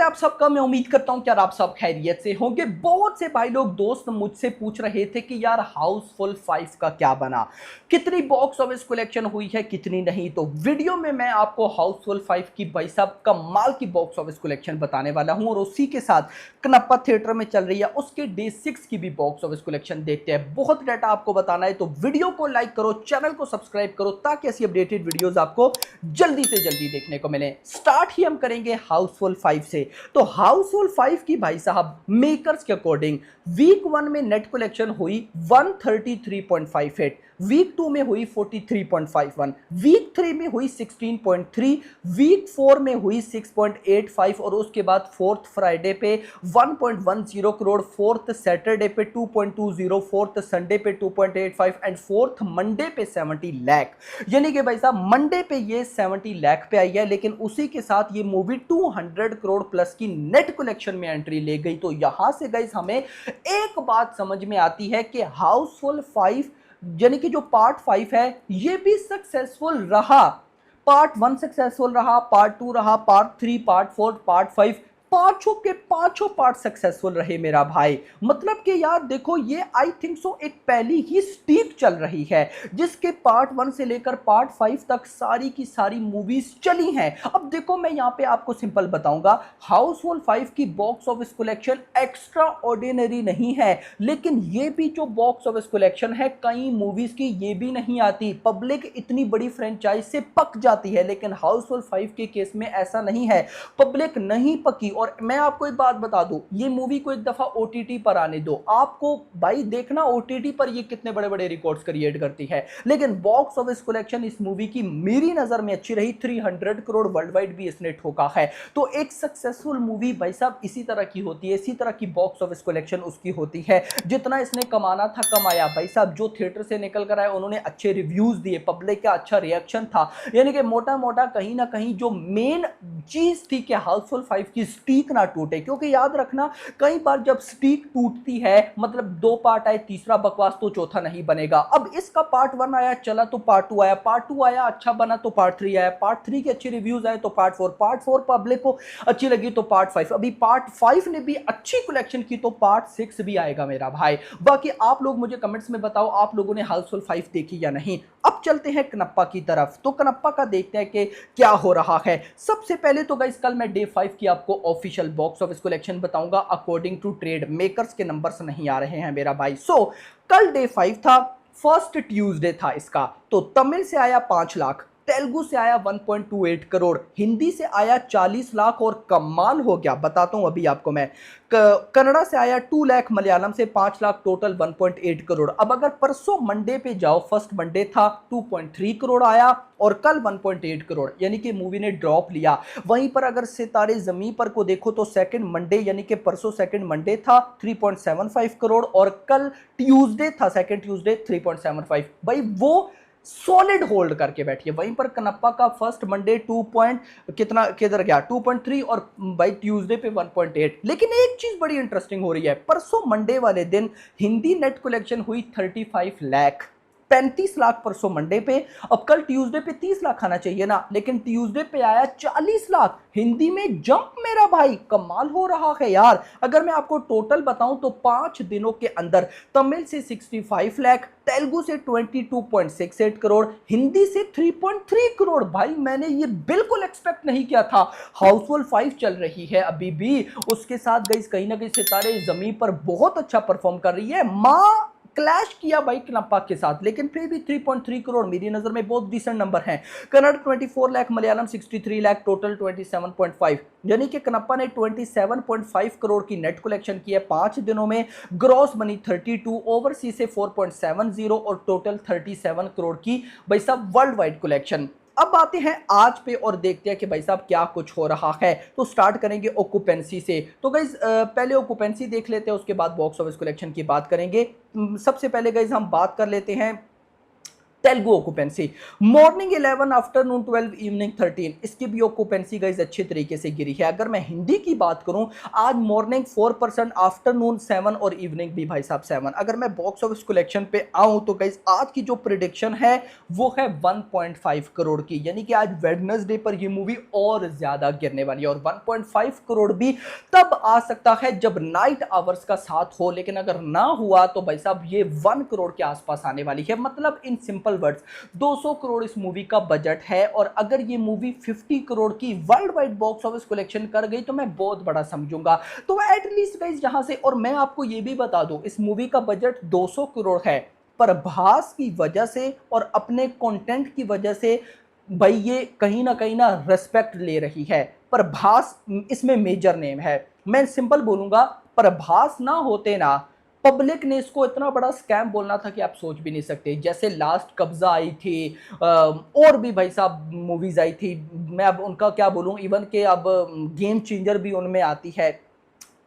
है आप सबका। मैं उम्मीद करता हूं कि यार आप सब खैरियत से होंगे। बहुत से भाई लोग दोस्त मुझसे पूछ रहे थे कि यार हाउसफुल 5 का क्या बना, कितनी बॉक्स ऑफिस कलेक्शन हुई है, कितनी नहीं। तो वीडियो में मैं आपको हाउसफुल 5 की भाई साहब कमाल की बॉक्स ऑफिस कलेक्शन बताने वाला हूं और उसी के साथ कनप्पा थिएटर में चल रही है उसके डे 6 की भी बॉक्स ऑफिस कलेक्शन देखते हैं। बहुत डाटा आपको बताना है तो वीडियो को लाइक करो, चैनल को सब्सक्राइब करो ताकि ऐसी अपडेटेड वीडियोस आपको जल्दी से जल्दी देखने को मिले। स्टार्ट ही हम करेंगे हाउसफुल 5 से। तो हाउसफुल 5 की भाई साहब मेकर्स के अकॉर्डिंग वीक 1 में नेट कलेक्शन हुई 133.58, वीक 2 में हुई 43.51, वीक 3 में हुई 16.3, वीक 4 में हुई 6.85 और उसके बाद फोर्थ फ्राइडे पे 1.10 करोड़, फोर्थ सैटरडे पे 2.20, फोर्थ संडे पे 2.85 एंड फोर्थ मंडे पे 70 लाख। यानी कि भाई साहब मंडे पे ये 70 लाख पे आई है, लेकिन उसी के साथ ये मूवी 200 करोड़ प्लस की नेट कलेक्शन में एंट्री ले गई। तो यहां से गाइस हमें एक बात समझ में आती है कि हाउसफुल 5 यानी कि जो पार्ट 5 है ये भी सक्सेसफुल रहा। पार्ट 1 सक्सेसफुल रहा, पार्ट 2 रहा, पार्ट 3, पार्ट 4, पार्ट 5, पांचों के पांचों पार्ट सक्सेसफुल रहे मेरा भाई। मतलब कि यार देखो ये आई थिंक सो एक पहली ही स्टीक चल रही है जिसके पार्ट 1 से लेकर पार्ट 5 तक सारी की सारी मूवीज चली हैं। अब देखो मैं यहां पे आपको सिंपल बताऊंगा, हाउसफुल 5 की box office collection extra ordinary नहीं है, लेकिन ये भी जो बॉक्स ऑफिस कलेक्शन है कई मूवीज की ये भी नहीं आती। पब्लिक इतनी बड़ी फ्रेंचाइज से पक जाती है, लेकिन हाउसफुल 5 के केस में ऐसा नहीं है, पब्लिक नहीं पकी। और मैं आपको एक बात बता दूं, ये मूवी को एक दफा ओटीटी पर आने दो, आपको भाई देखना ओटीटी पर ये कितने बड़े बड़े रिकॉर्ड्स क्रिएट करती है। लेकिन बॉक्स ऑफिस कलेक्शन इस मूवी की मेरी नजर में अच्छी रही, 300 करोड़ वर्ल्ड वाइड भी इसने ठोका है। तो एक सक्सेसफुल मूवी भाई साहब इसी तरह की होती है, इसी तरह की बॉक्स ऑफिस कलेक्शन उसकी होती है। जितना इसने कमाना था कमाया भाई साहब, जो थिएटर से निकल कर आए उन्होंने अच्छे रिव्यूज दिए, पब्लिक का अच्छा रिएक्शन था। यानी कि मोटा मोटा कहीं ना कहीं जो मेन चीज थी कि हाउसफुल 5 की स्टीक ना टूटे, क्योंकि याद रखना कई बार जब स्टीक टूटती है मतलब दो पार्ट आए, तीसरा बकवास तो चौथा नहीं बनेगा। अब इसका पार्ट 1 आया चला तो पार्ट 2 आया, पार्ट 2 आया अच्छा बना तो पार्ट 3 आया, पार्ट 3 के अच्छे रिव्यूज आए तो पार्ट 4, पार्ट 4 पब्लिक को अच्छी लगी तो पार्ट 5, अभी पार्ट 5 ने भी अच्छी कलेक्शन की तो पार्ट 6 भी आएगा मेरा भाई। बाकी आप लोग मुझे कमेंट्स में बताओ आप लोगों ने हाउसफुल 5 देखी या नहीं। अब चलते हैं कनप्पा की तरफ, तो कनप्पा का देखते हैं कि क्या हो रहा है। सबसे पहले तो गाइस कल मैं डे 5 की आपको ऑफिशियल बॉक्स ऑफिस कलेक्शन बताऊंगा, अकॉर्डिंग टू ट्रेड मेकर्स के नंबर्स नहीं आ रहे हैं मेरा भाई। सो कल डे 5 था, फर्स्ट ट्यूसडे था इसका, तो तमिल से आया 5 लाख, तेलुगु से आया 1.28 करोड़, हिंदी से आया 40 लाख और कमाल हो गया बताता हूं अभी आपको मैं, कन्नड़ा से आया 2 लाख, मलयालम से 5 लाख, टोटल 1.8 करोड़। अब अगर परसों मंडे पे जाओ, फर्स्ट मंडे था 2.3 करोड़ आया और कल 1.8 करोड़, यानी कि मूवी ने ड्रॉप लिया। वहीं पर अगर सितारे जमीन पर को देखो तो सेकंड मंडे यानी कि परसों सेकंड मंडे था 3.75 करोड़ और कल ट्यूसडे था सेकंड ट्यूसडे 3.75। भाई वो सॉलिड होल्ड करके बैठी है। वहीं पर कनप्पा का फर्स्ट मंडे 2 पॉइंट कितना किधर गया 2.3 और भाई ट्यूसडे पे 1.8। लेकिन एक चीज बड़ी इंटरेस्टिंग हो रही है, परसों मंडे वाले दिन हिंदी नेट कलेक्शन हुई 35 लाख, 35 लाख परसों मंडे पे। अब कल ट्यूसडे पे 30 लाख आना चाहिए ना, लेकिन ट्यूसडे पे आया 40 लाख, हिंदी में जंप मेरा भाई, कमाल हो रहा है यार। अगर मैं आपको टोटल बताऊं तो 5 दिनों के अंदर तमिल से 65 लाख, तेलुगु से 22.68 करोड़, हिंदी से 3.3 करोड़। भाई मैंने ये बिल्कुल एक्सपेक्ट नहीं किया था। हाउसफुल 5 चल रही है अभी भी, उसके साथ गई कहीं ना कहीं सितारे जमीन पर बहुत अच्छा परफॉर्म कर रही है। मां क्लैश किया भाई कनप्पा के साथ, लेकिन फिर भी 3.3 करोड़ मेरी नजर में बहुत डिसेंट नंबर है। कन्नड़ 24 लाख, मलयालम 63 लाख, टोटल 27.5, यानी कि कनप्पा ने 27.5 करोड़ की नेट कलेक्शन की है 5 दिनों में। ग्रॉस मनी 32, ओवरसीज से 4.70 और टोटल 37 करोड़ की भाई साहब वर्ल्ड वाइड कलेक्शन। अब आते हैं आज पे और देखते हैं कि भाई साहब क्या कुछ हो रहा है। तो स्टार्ट करेंगे ऑक्यूपेंसी से। तो गाइज पहले ऑक्यूपेंसी देख लेते हैं, उसके बाद बॉक्स ऑफिस कलेक्शन की बात करेंगे। सबसे पहले गाइज हम बात कर लेते हैं Telugu occupancy morning 11, afternoon 12, evening 13, इसकी भी ऑक्यूपेंसी गाइस अच्छे तरीके से गिरी है। अगर मैं हिंदी की बात करूं, आज मॉर्निंग 4%, आफ्टरनून 7 और इवनिंग भी भाई साहब 7। अगर मैं बॉक्स ऑफिस कलेक्शन पे आऊं तो गाइस आज की जो प्रिडिक्शन है वो है 1.5 करोड़ की, यानी कि आज वेडनेसडे पर ये मूवी और ज्यादा गिरने वाली है। और 1.5 करोड़ भी तब आ सकता है जब नाइट आवर्स का साथ हो, लेकिन अगर ना हुआ तो भाई साहब ये 1 करोड़ के आसपास आने वाली है। मतलब इन सिंपल वर्ड्स 200 करोड़ इस मूवी का बजट है, और अगर ये मूवी 50 करोड़ की world wide box office collection कर गई तो मैं बहुत बड़ा समझूंगा। तो एटलीस्ट गाइस जहां से, और मैं आपको ये भी बता दूं, इस मूवी का बजट 200 करोड़ है, प्रभास की वजह से और अपने कंटेंट की वजह से भाई ये कहीं ना रेस्पेक्ट ले रही है। प्रभास इसमें मेजर नेम है। मैं सिंपल बोलूंगा, प्रभास ना होते ना, पब्लिक ने इसको इतना बड़ा स्कैम बोलना था कि आप सोच भी नहीं सकते। जैसे लास्ट कब्जा आई थी, और भी भाई साहब मूवीज आई थी, मैं अब उनका क्या बोलूं, इवन के अब गेम चेंजर भी उनमें आती है,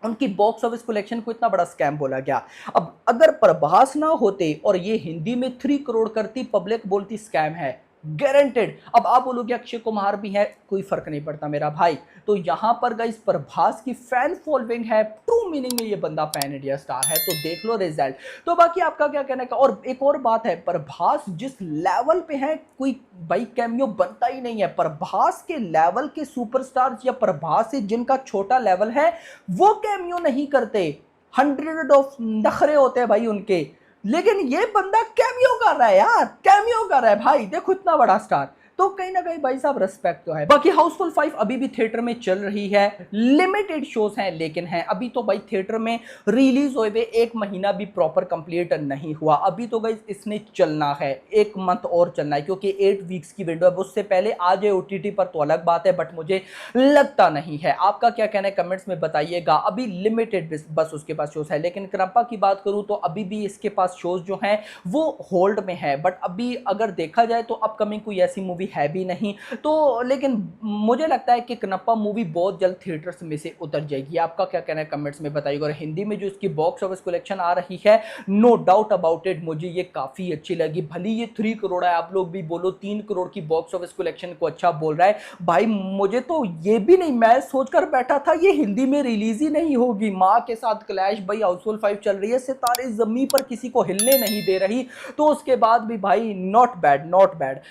उनकी बॉक्स ऑफिस कलेक्शन को इतना बड़ा स्कैम बोला गया। अब अगर प्रभास ना होते और ये हिंदी में 3 करोड़ करती, पब्लिक बोलती स्कैम है गारंटेड। अब आप बोलोगे अक्षय कुमार भी है, कोई फर्क नहीं पड़ता मेरा भाई। तो यहां पर गाइस प्रभास की फैन फॉलोइंग है, ट्रू मीनिंग में ये बंदा पैन इंडिया स्टार है। तो देख लो रिजल्ट। तो बाकी आपका क्या कहना है। और एक और बात है, प्रभास जिस लेवल पे है, कोई भाई कैमियो बनता ही नहीं है। प्रभास के लेवल के सुपरस्टार्स या प्रभास से जिनका छोटा लेवल है वो कैमियो नहीं करते। 100 ऑफ नखरे होते हैं भाई उनके, लेकिन ये बंदा कैमियो कर रहा है यार, कैमियो कर रहा है भाई, देखो इतना बड़ा स्टार। तो कहीं ना कहीं भाई साहब रेस्पेक्ट तो है। बाकी हाउसफुल 5 अभी भी थिएटर में चल रही है, लिमिटेड शोज हैं लेकिन हैं अभी तो भाई थिएटर में। रिलीज हुए 1 महीना भी प्रॉपर कंप्लीट नहीं हुआ अभी तो गाइस, इसने चलना है 1 मंथ और चलना है, क्योंकि 8 वीक्स की विंडो है। उससे पहले आ जाए ओटीटी पर तो अलग बात है, बट मुझे लगता नहीं है। आपका क्या कहना है कमेंट्स में बताइएगा। अभी लिमिटेड बस उसके पास शोज है, लेकिन क्रम्पा की बात करूं तो अभी भी इसके पास शोज जो हैं वो होल्ड में है। बट अभी अगर देखा जाए तो अपकमिंग कोई ऐसी मूवी है भी नहीं। तो लेकिन मुझे लगता है कि कनप्पा मूवी बहुत जल्द थिएटर्स में से उतर जाएगी। आपका क्या कहना है कमेंट्स में बताइएगा। और हिंदी में जो इसकी बॉक्स ऑफिस कलेक्शन आ रही है, नो डाउट अबाउट इट, मुझे ये काफी अच्छी लगी। भली ये 3 करोड़ है, आप लोग भी बोलो 3 करोड़ की बॉक्स ऑफिस कलेक्शन को अच्छा बोल रहा है भाई। मुझे तो ये भी नहीं, मैं सोचकर बैठा था ये हिंदी में रिलीज ही नहीं होगी। माँ के साथ क्लैश भाई, हाउसफुल 5 चल रही है, सितारे जमीन पर किसी को हिलने नहीं दे रही, तो उसके बाद भी भाई not bad, not bad.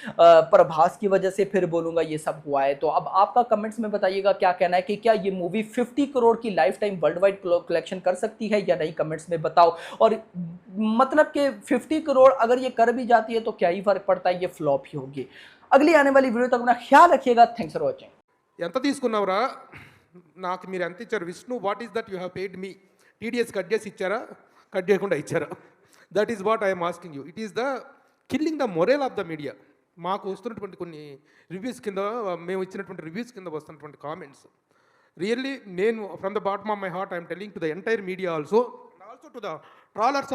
Prabhas की वजह से फिर बोलूंगा ये सब हुआ है। तो अब आपका कमेंट्स में बताइएगा क्या कहना है कि क्या ये मूवी 50 करोड़ की life time world wide collection कर सकती है या नहीं, कमेंट्स में बताओ। और मतलब कि 50 करोड़ अगर ये कर भी जाती है तो क्या ही फर्क पड़ता है, ये फ्लॉप ही होगी। अगली आने वाली वीडियो तक अपना ख्याल रखिएगा। Thanks for watching. ఎంత తీసుకున్నావురా? నాకు మీరు ఎంత ఇచ్చారు? Vishnu, what is that you have paid me? TDS cut చేసి ఇచ్చారా, కట్ చేయకుండా ఇచ్చారా? That is what I'm asking you. It is the killing the moral of the media. మాకు వస్తున్నటువంటి కొన్ని రివ్యూస్ కింద, మేము ఇచ్చినటువంటి రివ్యూస్ కింద వస్తున్నటువంటి కామెంట్స్, రియల్లీ నేను from the bottom of my heart I'm telling to the entire media also, and also to the trawlers